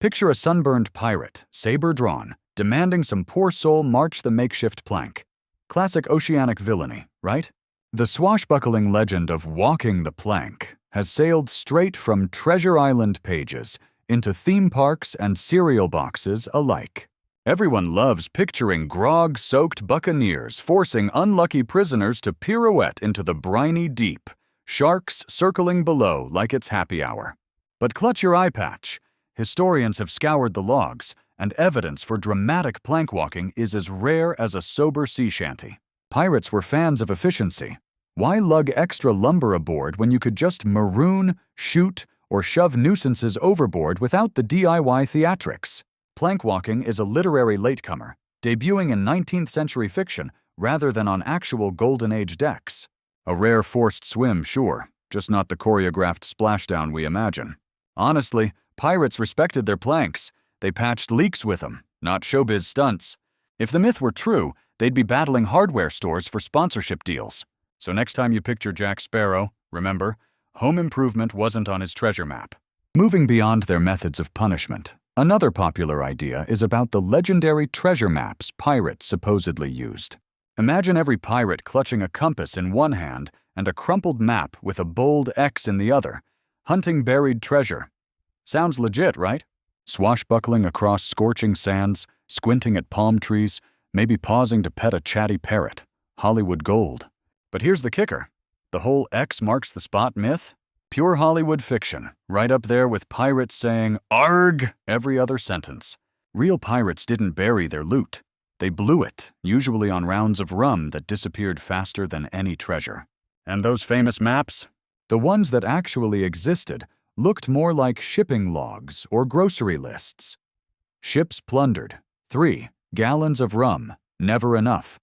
Picture a sunburned pirate, saber drawn, demanding some poor soul march the makeshift plank. Classic oceanic villainy, right? The swashbuckling legend of walking the plank has sailed straight from Treasure Island pages into theme parks and cereal boxes alike. Everyone loves picturing grog-soaked buccaneers forcing unlucky prisoners to pirouette into the briny deep, sharks circling below like it's happy hour. But clutch your eye patch. Historians have scoured the logs, and evidence for dramatic plank walking is as rare as a sober sea shanty. Pirates were fans of efficiency. Why lug extra lumber aboard when you could just maroon, shoot, or shove nuisances overboard without the DIY theatrics? Plank walking is a literary latecomer, debuting in 19th century fiction rather than on actual Golden Age decks. A rare forced swim, sure, just not the choreographed splashdown we imagine. Honestly, pirates respected their planks. They patched leaks with them, not showbiz stunts. If the myth were true, they'd be battling hardware stores for sponsorship deals. So next time you picture Jack Sparrow, remember, home improvement wasn't on his treasure map. Moving beyond their methods of punishment, another popular idea is about the legendary treasure maps pirates supposedly used. Imagine every pirate clutching a compass in one hand and a crumpled map with a bold X in the other, hunting buried treasure. Sounds legit, right? Swashbuckling across scorching sands, squinting at palm trees, maybe pausing to pet a chatty parrot. Hollywood gold. But here's the kicker. The whole X marks the spot myth? Pure Hollywood fiction, right up there with pirates saying "Arg" every other sentence. Real pirates didn't bury their loot. They blew it, usually on rounds of rum that disappeared faster than any treasure. And those famous maps? The ones that actually existed looked more like shipping logs or grocery lists. Ships plundered, 3 gallons of rum, never enough.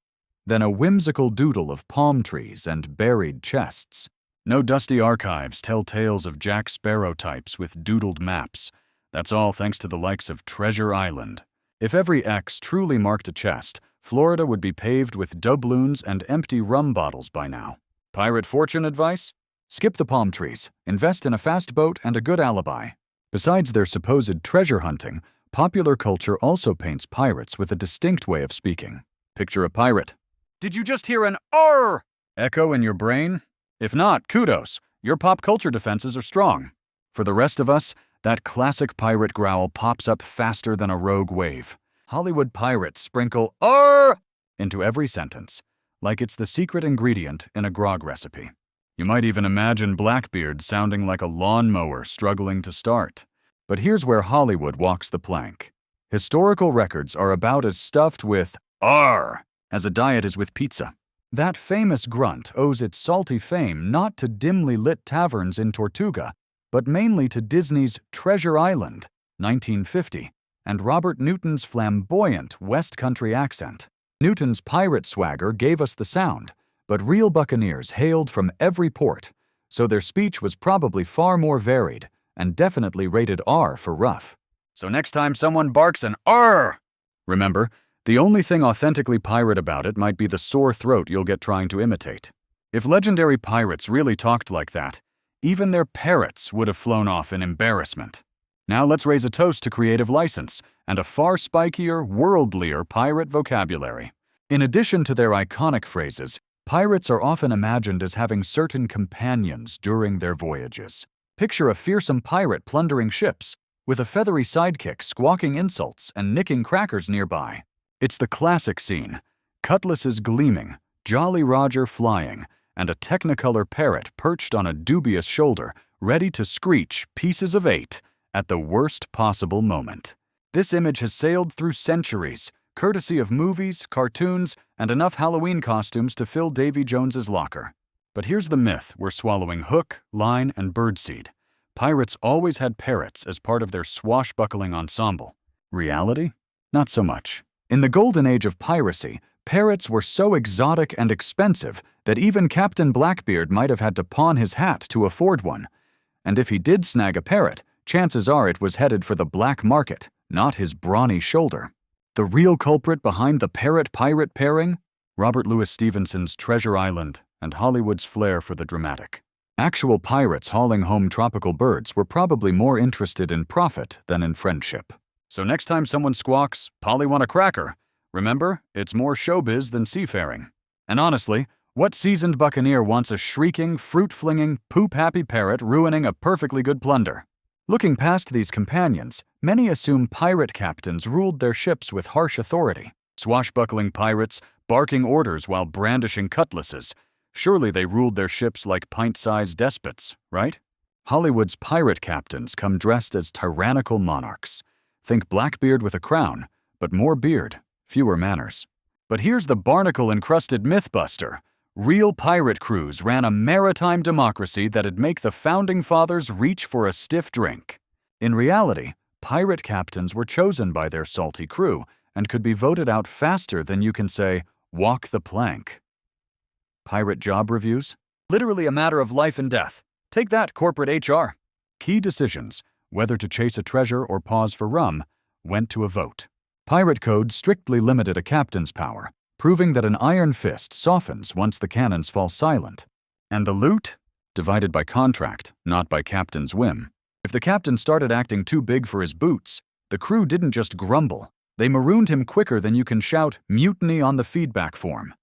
Then a whimsical doodle of palm trees and buried chests. No dusty archives tell tales of Jack Sparrow types with doodled maps. That's all thanks to the likes of Treasure Island. If every X truly marked a chest, Florida would be paved with doubloons and empty rum bottles by now. Pirate fortune advice? Skip the palm trees, invest in a fast boat and a good alibi. Besides their supposed treasure hunting, popular culture also paints pirates with a distinct way of speaking. Picture a pirate. Did you just hear an "Arr" echo in your brain? If not, kudos. Your pop culture defenses are strong. For the rest of us, that classic pirate growl pops up faster than a rogue wave. Hollywood pirates sprinkle "Arr" into every sentence, like it's the secret ingredient in a grog recipe. You might even imagine Blackbeard sounding like a lawnmower struggling to start. But here's where Hollywood walks the plank. Historical records are about as stuffed with "Arr" as a diet is with pizza. That famous grunt owes its salty fame not to dimly lit taverns in Tortuga, but mainly to Disney's Treasure Island, 1950, and Robert Newton's flamboyant West Country accent. Newton's pirate swagger gave us the sound, but real buccaneers hailed from every port, so their speech was probably far more varied and definitely rated R for rough. So next time someone barks an "Arr!" remember, the only thing authentically pirate about it might be the sore throat you'll get trying to imitate. If legendary pirates really talked like that, even their parrots would have flown off in embarrassment. Now let's raise a toast to creative license and a far spikier, worldlier pirate vocabulary. In addition to their iconic phrases, pirates are often imagined as having certain companions during their voyages. Picture a fearsome pirate plundering ships, with a feathery sidekick squawking insults and nicking crackers nearby. It's the classic scene, cutlasses gleaming, Jolly Roger flying, and a Technicolor parrot perched on a dubious shoulder, ready to screech pieces of 8 at the worst possible moment. This image has sailed through centuries, courtesy of movies, cartoons, and enough Halloween costumes to fill Davy Jones's locker. But here's the myth we're swallowing hook, line, and birdseed. Pirates always had parrots as part of their swashbuckling ensemble. Reality? Not so much. In the golden age of piracy, parrots were so exotic and expensive that even Captain Blackbeard might have had to pawn his hat to afford one. And if he did snag a parrot, chances are it was headed for the black market, not his brawny shoulder. The real culprit behind the parrot-pirate pairing? Robert Louis Stevenson's Treasure Island and Hollywood's flair for the dramatic. Actual pirates hauling home tropical birds were probably more interested in profit than in friendship. So next time someone squawks, "Polly want a cracker," remember, it's more showbiz than seafaring. And honestly, what seasoned buccaneer wants a shrieking, fruit-flinging, poop-happy parrot ruining a perfectly good plunder? Looking past these companions, many assume pirate captains ruled their ships with harsh authority. Swashbuckling pirates, barking orders while brandishing cutlasses. Surely they ruled their ships like pint-sized despots, right? Hollywood's pirate captains come dressed as tyrannical monarchs. Think Blackbeard with a crown, but more beard, fewer manners. But here's the barnacle-encrusted mythbuster. Real pirate crews ran a maritime democracy that'd make the founding fathers reach for a stiff drink. In reality, pirate captains were chosen by their salty crew and could be voted out faster than you can say, "Walk the plank." Pirate job reviews? Literally a matter of life and death. Take that, corporate HR. Key decisions, whether to chase a treasure or pause for rum, went to a vote. Pirate code strictly limited a captain's power, proving that an iron fist softens once the cannons fall silent. And the loot? Divided by contract, not by captain's whim. If the captain started acting too big for his boots, the crew didn't just grumble. They marooned him quicker than you can shout "mutiny" on the feedback form.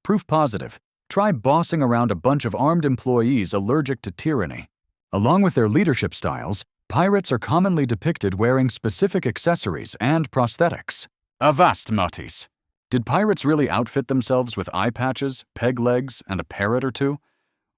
Proof positive. Try bossing around a bunch of armed employees allergic to tyranny. Along with their leadership styles, pirates are commonly depicted wearing specific accessories and prosthetics. Avast, mateys! Did pirates really outfit themselves with eye patches, peg legs, and a parrot or two?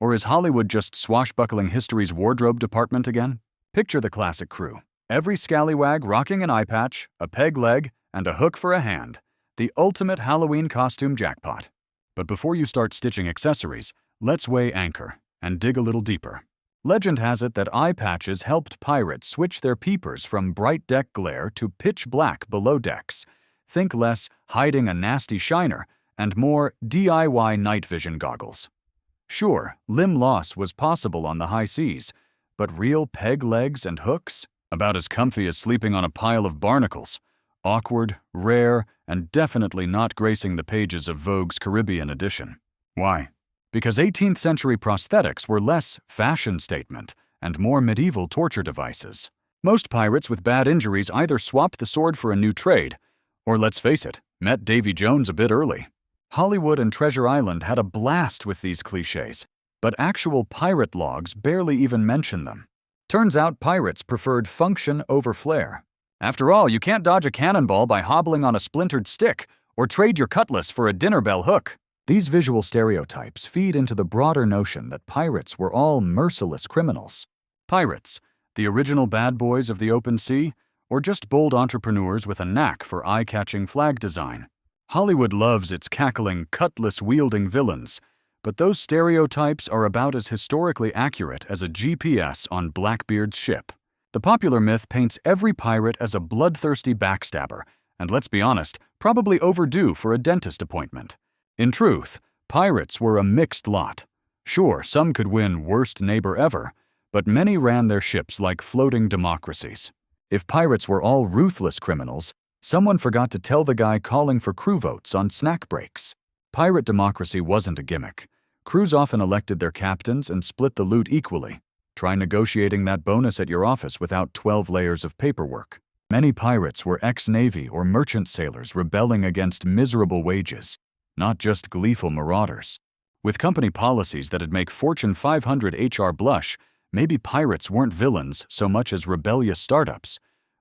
Or is Hollywood just swashbuckling history's wardrobe department again? Picture the classic crew. Every scallywag rocking an eye patch, a peg leg, and a hook for a hand. The ultimate Halloween costume jackpot. But before you start stitching accessories, let's weigh anchor and dig a little deeper. Legend has it that eye patches helped pirates switch their peepers from bright deck glare to pitch black below decks. Think less hiding a nasty shiner and more DIY night vision goggles. Sure, limb loss was possible on the high seas, but real peg legs and hooks? About as comfy as sleeping on a pile of barnacles. Awkward, rare, and definitely not gracing the pages of Vogue's Caribbean edition. Why? Because 18th century prosthetics were less fashion statement and more medieval torture devices. Most pirates with bad injuries either swapped the sword for a new trade, or let's face it, met Davy Jones a bit early. Hollywood and Treasure Island had a blast with these cliches, but actual pirate logs barely even mention them. Turns out pirates preferred function over flair. After all, you can't dodge a cannonball by hobbling on a splintered stick or trade your cutlass for a dinner bell hook. These visual stereotypes feed into the broader notion that pirates were all merciless criminals. Pirates, the original bad boys of the open sea, or just bold entrepreneurs with a knack for eye-catching flag design. Hollywood loves its cackling, cutlass-wielding villains, but those stereotypes are about as historically accurate as a GPS on Blackbeard's ship. The popular myth paints every pirate as a bloodthirsty backstabber, and let's be honest, probably overdue for a dentist appointment. In truth, pirates were a mixed lot. Sure, some could win worst neighbor ever, but many ran their ships like floating democracies. If pirates were all ruthless criminals, someone forgot to tell the guy calling for crew votes on snack breaks. Pirate democracy wasn't a gimmick. Crews often elected their captains and split the loot equally. Try negotiating that bonus at your office without 12 layers of paperwork. Many pirates were ex-Navy or merchant sailors rebelling against miserable wages, not just gleeful marauders. With company policies that'd make Fortune 500 HR blush, maybe pirates weren't villains so much as rebellious startups,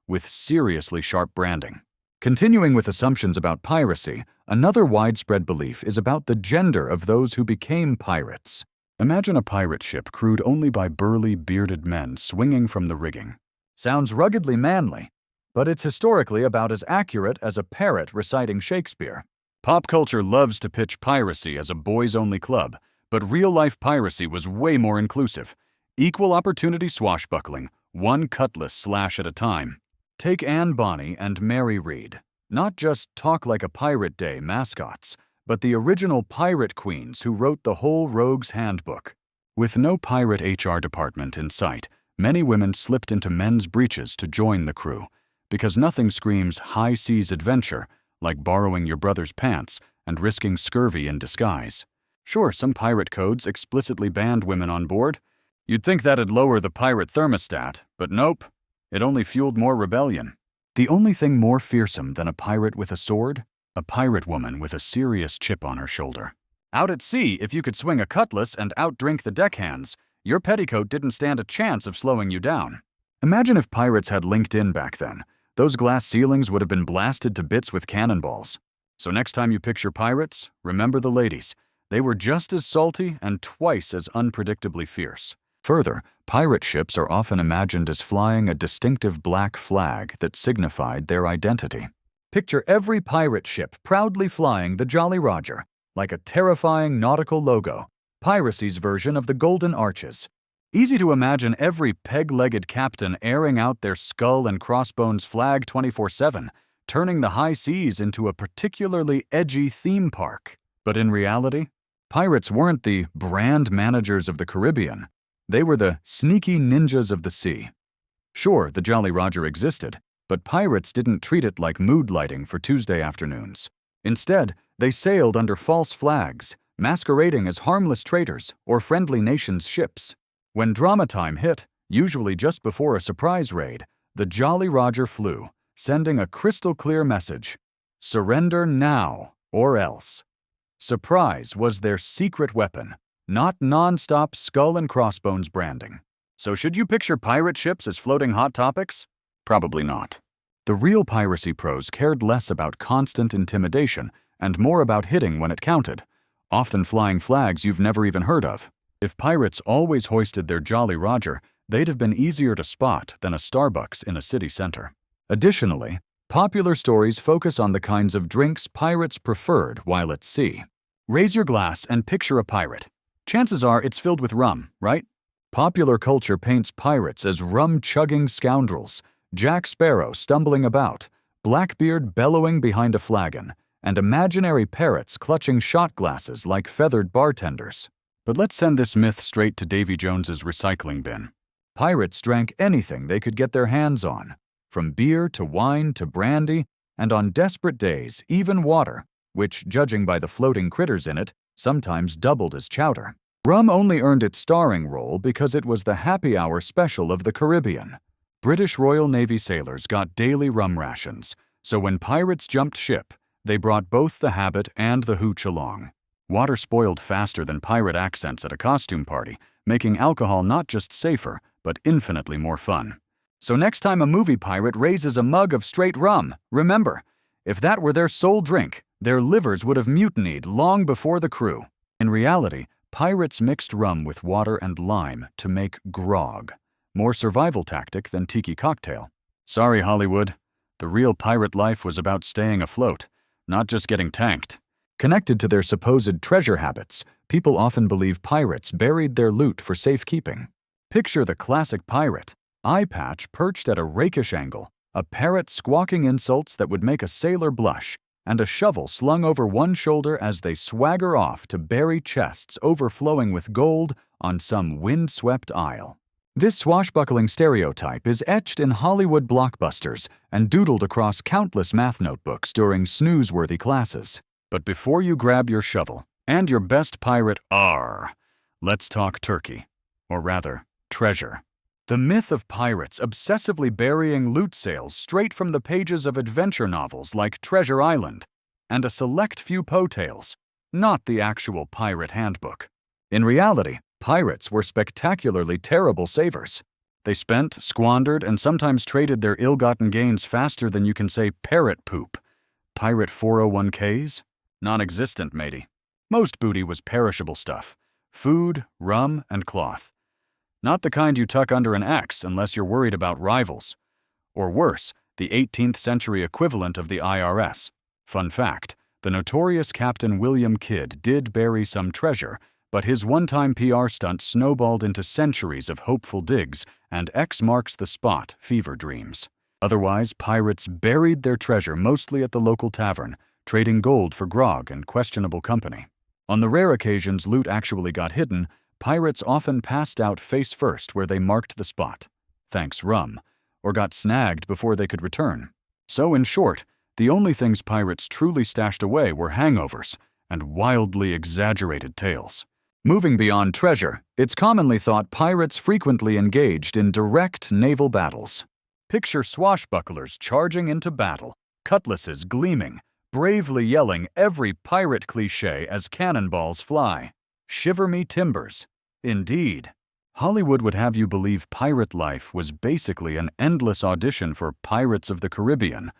with seriously sharp branding. Continuing with assumptions about piracy, another widespread belief is about the gender of those who became pirates. Imagine a pirate ship crewed only by burly, bearded men swinging from the rigging. Sounds ruggedly manly, but it's historically about as accurate as a parrot reciting Shakespeare. Pop culture loves to pitch piracy as a boys-only club, but real-life piracy was way more inclusive. Equal opportunity swashbuckling, one cutlass slash at a time. Take Anne Bonny and Mary Read. Not just Talk Like a Pirate Day mascots, but the original pirate queens who wrote the whole Rogue's Handbook. With no pirate HR department in sight, many women slipped into men's breeches to join the crew, because nothing screams high seas adventure like borrowing your brother's pants and risking scurvy in disguise. Sure, some pirate codes explicitly banned women on board, You'd think that'd lower the pirate thermostat, but nope. It only fueled more rebellion. The only thing more fearsome than a pirate with a sword? A pirate woman with a serious chip on her shoulder. Out at sea, if you could swing a cutlass and outdrink the deckhands, your petticoat didn't stand a chance of slowing you down. Imagine if pirates had LinkedIn back then. Those glass ceilings would have been blasted to bits with cannonballs. So next time you picture pirates, remember the ladies. They were just as salty and twice as unpredictably fierce. Further, pirate ships are often imagined as flying a distinctive black flag that signified their identity. Picture every pirate ship proudly flying the Jolly Roger, like a terrifying nautical logo, piracy's version of the Golden Arches. Easy to imagine every peg-legged captain airing out their skull and crossbones flag 24/7, turning the high seas into a particularly edgy theme park. But in reality, pirates weren't the brand managers of the Caribbean. They were the sneaky ninjas of the sea. Sure, the Jolly Roger existed, but pirates didn't treat it like mood lighting for Tuesday afternoons. Instead, they sailed under false flags, masquerading as harmless traders or friendly nations' ships. When drama time hit, usually just before a surprise raid, the Jolly Roger flew, sending a crystal-clear message: surrender now or else. Surprise was their secret weapon, not non-stop skull and crossbones branding. So should you picture pirate ships as floating hot topics? Probably not. The real piracy pros cared less about constant intimidation and more about hitting when it counted, often flying flags you've never even heard of. If pirates always hoisted their Jolly Roger, they'd have been easier to spot than a Starbucks in a city center. Additionally, popular stories focus on the kinds of drinks pirates preferred while at sea. Raise your glass and picture a pirate. Chances are it's filled with rum, right? Popular culture paints pirates as rum-chugging scoundrels, Jack Sparrow stumbling about, Blackbeard bellowing behind a flagon, and imaginary parrots clutching shot glasses like feathered bartenders. But let's send this myth straight to Davy Jones's recycling bin. Pirates drank anything they could get their hands on, from beer to wine to brandy, and on desperate days, even water, which, judging by the floating critters in it, sometimes doubled as chowder. Rum only earned its starring role because it was the happy hour special of the Caribbean. British Royal Navy sailors got daily rum rations, so when pirates jumped ship, they brought both the habit and the hooch along. Water spoiled faster than pirate accents at a costume party, making alcohol not just safer, but infinitely more fun. So next time a movie pirate raises a mug of straight rum, remember, if that were their sole drink, their livers would have mutinied long before the crew. In reality, pirates mixed rum with water and lime to make grog. More survival tactic than tiki cocktail. Sorry, Hollywood. The real pirate life was about staying afloat, not just getting tanked. Connected to their supposed treasure habits, people often believe pirates buried their loot for safekeeping. Picture the classic pirate, eye patch perched at a rakish angle, a parrot squawking insults that would make a sailor blush, and a shovel slung over one shoulder as they swagger off to bury chests overflowing with gold on some wind-swept isle. This swashbuckling stereotype is etched in Hollywood blockbusters and doodled across countless math notebooks during snooze-worthy classes. But before you grab your shovel and your best pirate R, let's talk turkey. Or rather, treasure. The myth of pirates obsessively burying loot sales straight from the pages of adventure novels like Treasure Island and a select few Poe tales, not the actual pirate handbook. In reality, pirates were spectacularly terrible savers. They spent, squandered, and sometimes traded their ill-gotten gains faster than you can say parrot poop. Pirate 401ks? Non-existent, matey. Most booty was perishable stuff. Food, rum, and cloth. Not the kind you tuck under an X unless you're worried about rivals. Or worse, the 18th century equivalent of the IRS. Fun fact, the notorious Captain William Kidd did bury some treasure, but his one-time PR stunt snowballed into centuries of hopeful digs and X marks the spot fever dreams. Otherwise, pirates buried their treasure mostly at the local tavern, trading gold for grog and questionable company. On the rare occasions loot actually got hidden, pirates often passed out face first where they marked the spot, thanks rum, or got snagged before they could return. So in short, the only things pirates truly stashed away were hangovers and wildly exaggerated tales. Moving beyond treasure, it's commonly thought pirates frequently engaged in direct naval battles. Picture swashbucklers charging into battle, cutlasses gleaming, bravely yelling every pirate cliché as cannonballs fly. Shiver me timbers. Indeed. Hollywood would have you believe pirate life was basically an endless audition for Pirates of the Caribbean,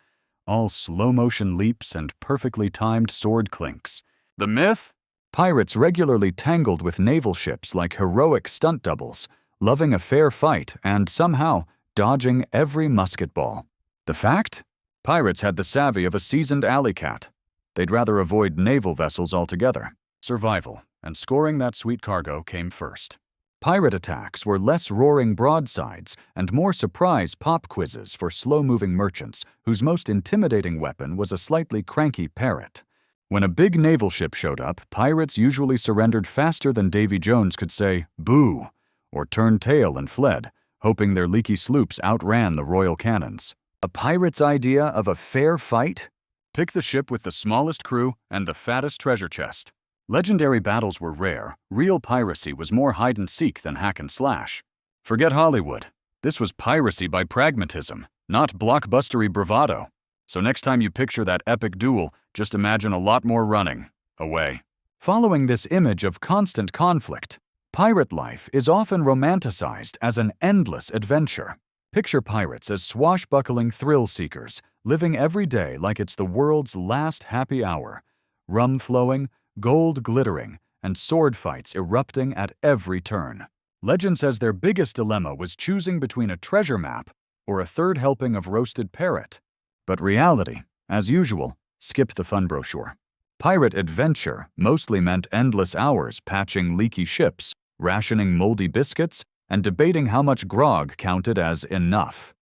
all slow-motion leaps and perfectly timed sword clinks. The myth? Pirates regularly tangled with naval ships like heroic stunt doubles, loving a fair fight and somehow dodging every musket ball. The fact? Pirates had the savvy of a seasoned alley cat. They'd rather avoid naval vessels altogether. Survival and scoring that sweet cargo came first. Pirate attacks were less roaring broadsides and more surprise pop quizzes for slow-moving merchants whose most intimidating weapon was a slightly cranky parrot. When a big naval ship showed up, pirates usually surrendered faster than Davy Jones could say, "Boo," or turned tail and fled, hoping their leaky sloops outran the royal cannons. A pirate's idea of a fair fight? Pick the ship with the smallest crew and the fattest treasure chest. Legendary battles were rare. Real piracy was more hide-and-seek than hack-and-slash. Forget Hollywood. This was piracy by pragmatism, not blockbustery bravado. So next time you picture that epic duel, just imagine a lot more running away. Following this image of constant conflict, pirate life is often romanticized as an endless adventure. Picture pirates as swashbuckling thrill-seekers, living every day like it's the world's last happy hour. Rum flowing, gold glittering, and sword fights erupting at every turn. Legend says their biggest dilemma was choosing between a treasure map or a third helping of roasted parrot. But reality, as usual, skipped the fun brochure. Pirate adventure mostly meant endless hours patching leaky ships, rationing moldy biscuits, and debating how much grog counted as enough.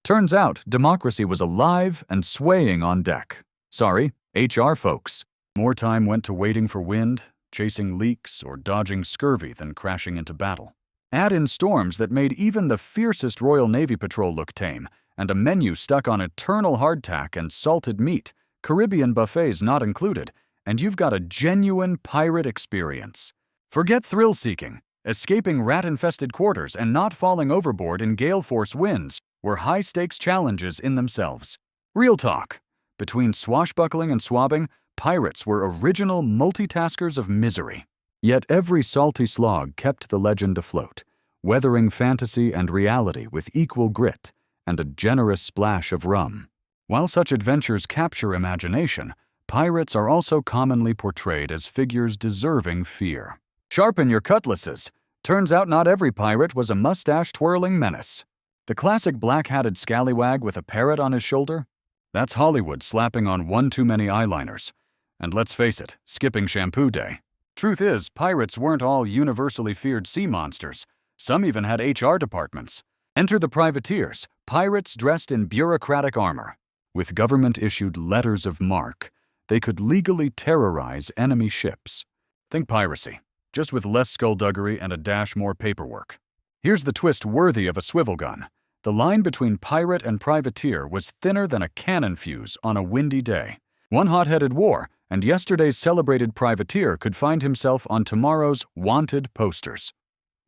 Turns out democracy was alive and swaying on deck. Sorry, HR folks. More time went to waiting for wind, chasing leaks, or dodging scurvy than crashing into battle. Add in storms that made even the fiercest Royal Navy patrol look tame, and a menu stuck on eternal hardtack and salted meat, Caribbean buffets not included, and you've got a genuine pirate experience. Forget thrill-seeking. Escaping rat-infested quarters and not falling overboard in gale-force winds were high-stakes challenges in themselves. Real talk. Between swashbuckling and swabbing, pirates were original multitaskers of misery. Yet every salty slog kept the legend afloat, weathering fantasy and reality with equal grit and a generous splash of rum. While such adventures capture imagination, pirates are also commonly portrayed as figures deserving fear. Sharpen your cutlasses. Turns out not every pirate was a mustache-twirling menace. The classic black-hatted scallywag with a parrot on his shoulder? That's Hollywood slapping on one too many eyeliners. And let's face it, skipping shampoo day. Truth is, pirates weren't all universally feared sea monsters. Some even had HR departments. Enter the privateers, pirates dressed in bureaucratic armor. With government-issued letters of marque, they could legally terrorize enemy ships. Think piracy, just with less skullduggery and a dash more paperwork. Here's the twist worthy of a swivel gun. The line between pirate and privateer was thinner than a cannon fuse on a windy day. One hot-headed war, and yesterday's celebrated privateer could find himself on tomorrow's wanted posters.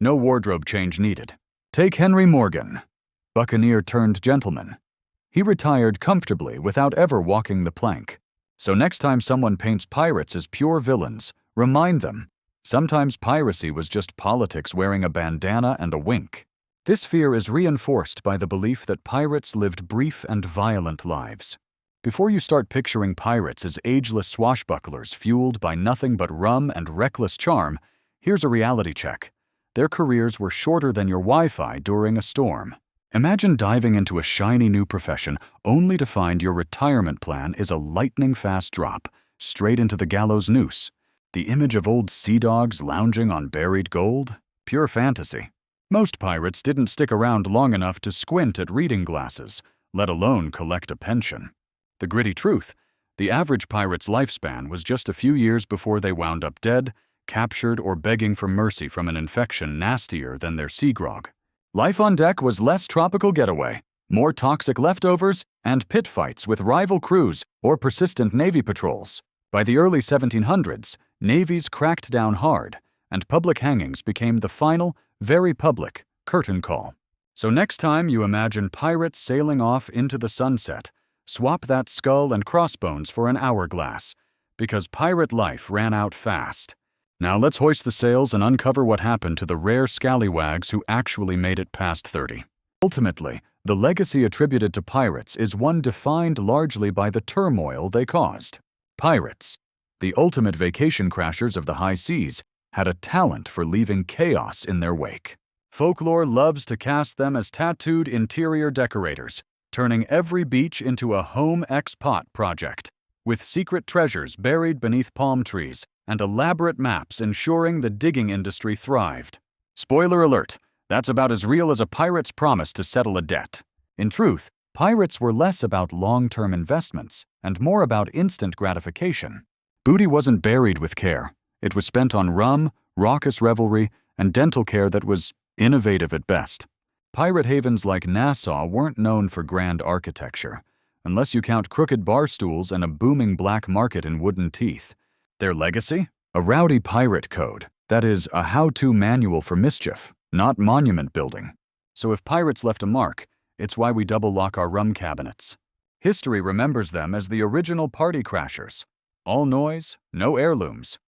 No wardrobe change needed. Take Henry Morgan, buccaneer turned gentleman. He retired comfortably without ever walking the plank. So next time someone paints pirates as pure villains, remind them, sometimes piracy was just politics wearing a bandana and a wink. This fear is reinforced by the belief that pirates lived brief and violent lives. Before you start picturing pirates as ageless swashbucklers fueled by nothing but rum and reckless charm, here's a reality check. Their careers were shorter than your Wi-Fi during a storm. Imagine diving into a shiny new profession only to find your retirement plan is a lightning-fast drop, straight into the gallows noose. The image of old sea dogs lounging on buried gold? Pure fantasy. Most pirates didn't stick around long enough to squint at reading glasses, let alone collect a pension. The gritty truth, the average pirate's lifespan was just a few years before they wound up dead, captured, or begging for mercy from an infection nastier than their sea grog. Life on deck was less tropical getaway, more toxic leftovers, and pit fights with rival crews or persistent Navy patrols. By the early 1700s, navies cracked down hard, and public hangings became the final, very public, curtain call. So next time you imagine pirates sailing off into the sunset, swap that skull and crossbones for an hourglass, because pirate life ran out fast. Now let's hoist the sails and uncover what happened to the rare scallywags who actually made it past 30. Ultimately, the legacy attributed to pirates is one defined largely by the turmoil they caused. Pirates, the ultimate vacation crashers of the high seas, had a talent for leaving chaos in their wake. Folklore loves to cast them as tattooed interior decorators, turning every beach into a home expat project, with secret treasures buried beneath palm trees and elaborate maps ensuring the digging industry thrived. Spoiler alert, that's about as real as a pirate's promise to settle a debt. In truth, pirates were less about long-term investments and more about instant gratification. Booty wasn't buried with care. It was spent on rum, raucous revelry, and dental care that was innovative at best. Pirate havens like Nassau weren't known for grand architecture, unless you count crooked bar stools and a booming black market in wooden teeth. Their legacy? A rowdy pirate code, that is, a how-to manual for mischief, not monument building. So if pirates left a mark, it's why we double-lock our rum cabinets. History remembers them as the original party crashers. All noise, no heirlooms,